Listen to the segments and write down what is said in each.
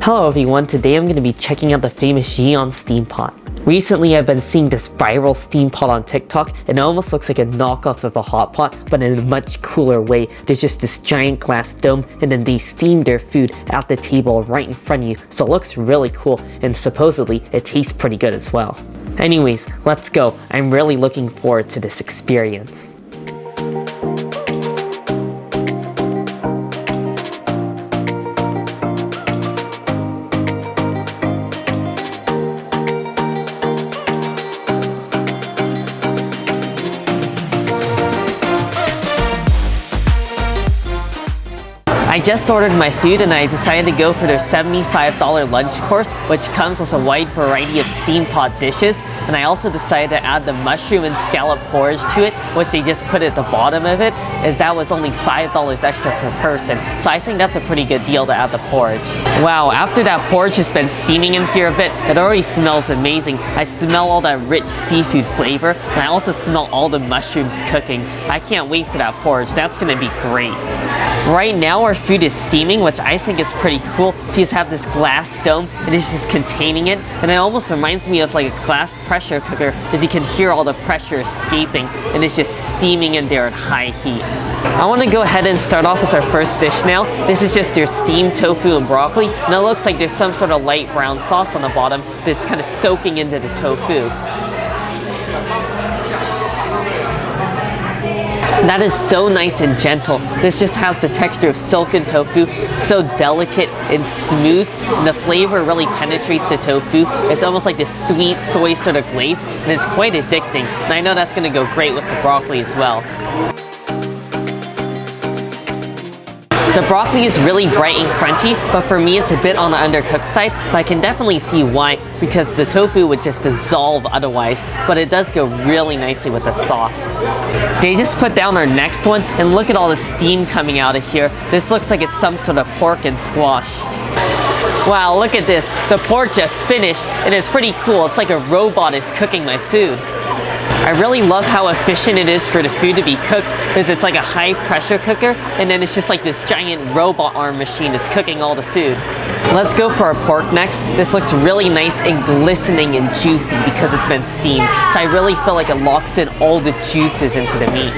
Hello everyone, today I'm going to be checking out the famous Xian Steam Pot. Recently I've been seeing this viral steam pot on TikTok and it almost looks like a knockoff of a hot pot, but in a much cooler way. There's just this giant glass dome and then they steam their food at the table right in front of you, so it looks really cool and supposedly it tastes pretty good as well. Anyways, let's go. I'm really looking forward to this experience. I just ordered my food and I decided to go for their $75 lunch course, which comes with a wide variety of steam pot dishes. And I also decided to add the mushroom and scallop porridge to it, which they just put at the bottom of it, as that was only $5 extra per person. So I think that's a pretty good deal to add the porridge. Wow, after that porridge has been steaming in here a bit, it already smells amazing. I smell all that rich seafood flavor, and I also smell all the mushrooms cooking. I can't wait for that porridge. That's gonna be great. Right now our food is steaming, which I think is pretty cool. So you just have this glass dome and it's just containing it, and it almost reminds me of like a glass pressure cooker, as you can hear all the pressure escaping and it's just steaming in there at high heat. I want to go ahead and start off with our first dish now. This is just their steamed tofu and broccoli, and it looks like there's some sort of light brown sauce on the bottom that's kind of soaking into the tofu. That is so nice and gentle. This just has the texture of silken tofu, so delicate and smooth, and the flavor really penetrates the tofu. It's almost like this sweet soy sort of glaze, and it's quite addicting. And I know that's going to go great with the broccoli as well. The broccoli is really bright and crunchy, but for me it's a bit on the undercooked side, but I can definitely see why, because the tofu would just dissolve otherwise, but it does go really nicely with the sauce. They just put down our next one, and look at all the steam coming out of here. This looks like it's some sort of pork and squash. Wow, look at this. The pork just finished, and it's pretty cool. It's like a robot is cooking my food. I really love how efficient it is for the food to be cooked, because it's like a high pressure cooker, and then it's just like this giant robot arm machine that's cooking all the food. Let's go for our pork next. This looks really nice and glistening and juicy because it's been steamed, so I really feel like it locks in all the juices into the meat.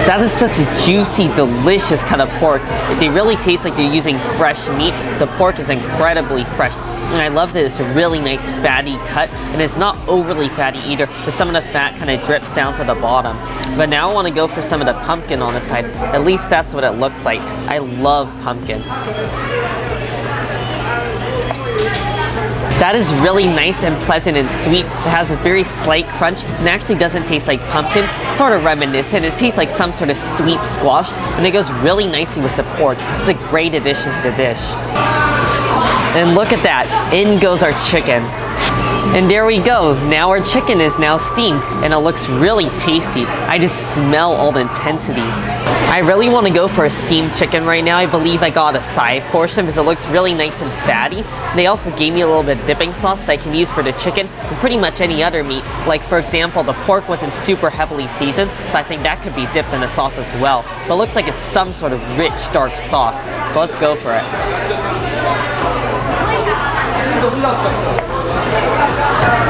That is such a juicy, delicious kind of pork. They really taste like they're using fresh meat. The pork is incredibly fresh. And I love that it's a really nice fatty cut, and it's not overly fatty either, but some of the fat kind of drips down to the bottom. But now I want to go for some of the pumpkin on the side. At least that's what it looks like. I love pumpkin. That is really nice and pleasant and sweet. It has a very slight crunch and actually doesn't taste like pumpkin, sort of reminiscent. It tastes like some sort of sweet squash, and it goes really nicely with the pork. It's a great addition to the dish. And look at that, in goes our chicken. And there we go, now our chicken is now steamed, and it looks really tasty. I just smell all the intensity. I really want to go for a steamed chicken right now. I believe I got a thigh portion because it looks really nice and fatty. They also gave me a little bit of dipping sauce that I can use for the chicken and pretty much any other meat. Like for example, the pork wasn't super heavily seasoned, so I think that could be dipped in the sauce as well. But it looks like it's some sort of rich, dark sauce. So let's go for it.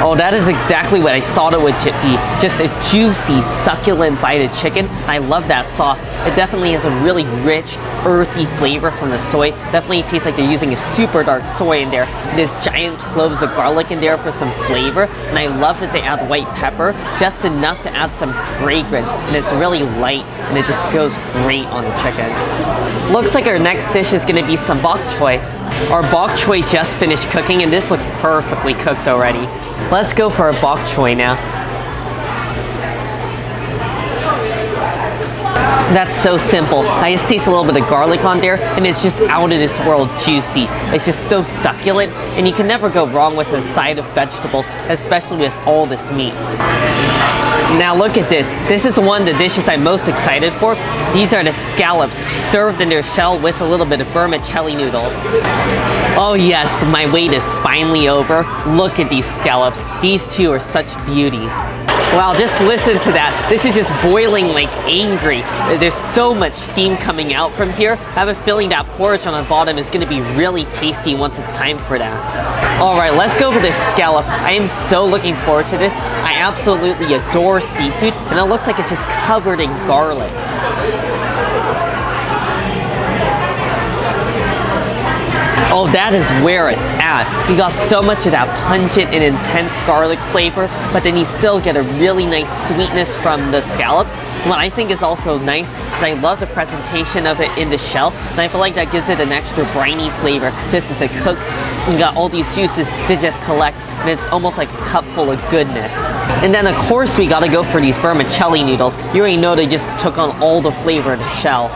Oh, that is exactly what I thought it would be. Just a juicy, succulent bite of chicken. I love that sauce. It definitely has a really rich, earthy flavor from the soy. Definitely tastes like they're using a super dark soy in there. And there's giant cloves of garlic in there for some flavor. And I love that they add white pepper, just enough to add some fragrance. And it's really light, and it just goes great on the chicken. Looks like our next dish is going to be some bok choy. Our bok choy just finished cooking, and this looks perfectly cooked already. Let's go for our bok choy now. That's so simple. I just taste a little bit of garlic on there, and it's just out of this world juicy. It's just so succulent, and you can never go wrong with a side of vegetables, especially with all this meat. Now look at this. This is one of the dishes I'm most excited for. These are the scallops, served in their shell with a little bit of vermicelli noodles. Oh yes, my wait is finally over. Look at these scallops. These two are such beauties. Wow, just listen to that. This is just boiling like angry. There's so much steam coming out from here. I have a feeling that porridge on the bottom is gonna be really tasty once it's time for that. All right, let's go for this scallop. I am so looking forward to this. I absolutely adore seafood, and it looks like it's just covered in garlic. Oh, that is where it's at. You got so much of that pungent and intense garlic flavor, but then you still get a really nice sweetness from the scallop. What I think is also nice is I love the presentation of it in the shell, and I feel like that gives it an extra briny flavor just as it cooks. You got all these juices to just collect, and it's almost like a cup full of goodness. And then of course we gotta go for these vermicelli noodles. You already know they just took on all the flavor of the shell.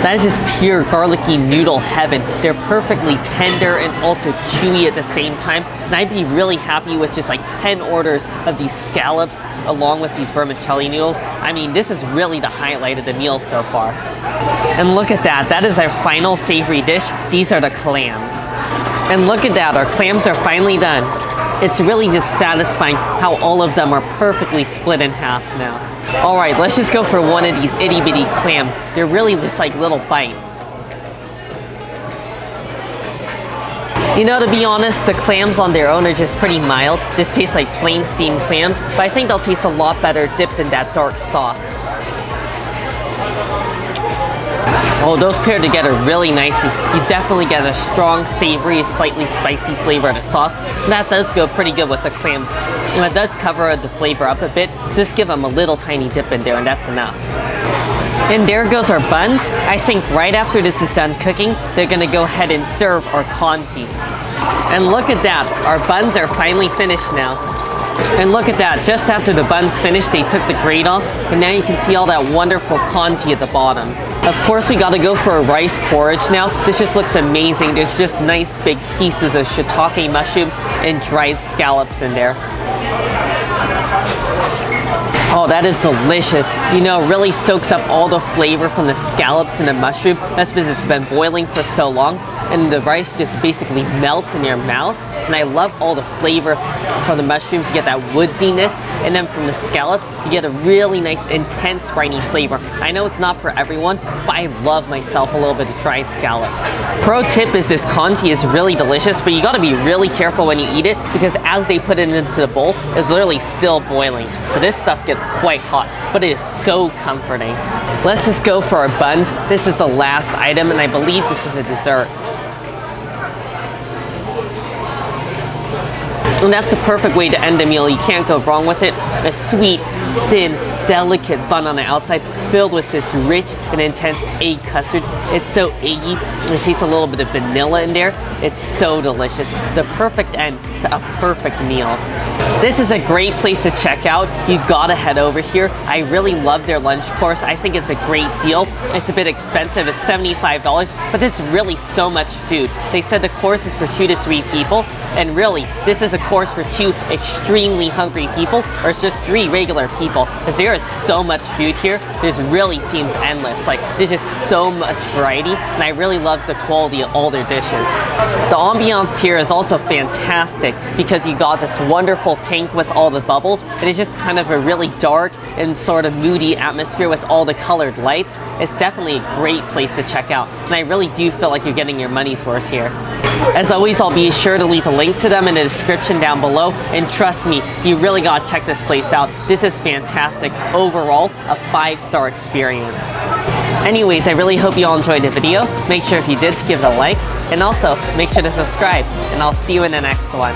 That is just pure garlicky noodle heaven. They're perfectly tender and also chewy at the same time. And I'd be really happy with just like 10 orders of these scallops along with these vermicelli noodles. I mean, this is really the highlight of the meal so far. And look at that. That is our final savory dish. These are the clams. And look at that. Our clams are finally done. It's really just satisfying how all of them are perfectly split in half now. Alright, let's just go for one of these itty bitty clams. They're really just like little bites. You know, to be honest, the clams on their own are just pretty mild. This tastes like plain steamed clams, but I think they'll taste a lot better dipped in that dark sauce. Oh, those pair together really nicely. You definitely get a strong, savory, slightly spicy flavor of the sauce. And that does go pretty good with the clams. And it does cover the flavor up a bit, so just give them a little tiny dip in there and that's enough. And there goes our buns. I think right after this is done cooking, they're gonna go ahead and serve our congee. And look at that, our buns are finally finished now. And look at that, just after the buns finished, they took the grate off, and now you can see all that wonderful congee at the bottom. Of course, we gotta go for a rice porridge now. This just looks amazing. There's just nice big pieces of shiitake mushroom and dried scallops in there. Oh, that is delicious. You know, it really soaks up all the flavor from the scallops and the mushroom. That's because it's been boiling for so long, and the rice just basically melts in your mouth. And I love all the flavor from the mushrooms. You get that woodsiness, and then from the scallops, you get a really nice, intense, briny flavor. I know it's not for everyone, but I love myself a little bit of dried scallops. Pro tip is this congee is really delicious, but you gotta be really careful when you eat it, because as they put it into the bowl, it's literally still boiling. So this stuff gets quite hot, but it is so comforting. Let's just go for our buns. This is the last item, and I believe this is a dessert. And that's the perfect way to end a meal. You can't go wrong with it. A sweet, thin, delicate bun on the outside filled with this rich and intense egg custard. It's so eggy. It tastes a little bit of vanilla in there. It's so delicious. The perfect end to a perfect meal. This is a great place to check out. You gotta head over here. I really love their lunch course. I think it's a great deal. It's a bit expensive. It's $75, but there's really so much food. They said the course is for 2 to 3 people, and really, this is a course for 2 extremely hungry people, or it's just 3 regular people, because there is so much food here. This really seems endless. Like, there's just so much variety, and I really love the quality of all their dishes. The ambiance here is also fantastic, because you got this wonderful tank with all the bubbles, and it's just kind of a really dark and sort of moody atmosphere with all the colored lights. It's definitely a great place to check out, and I really do feel like you're getting your money's worth here. As always, I'll be sure to leave a link to them in the description down below, and trust me, you really gotta check this place out. This is fantastic. Overall, a 5-star experience. Anyways, I really hope you all enjoyed the video. Make sure if you did to give it a like, and also make sure to subscribe, and I'll see you in the next one.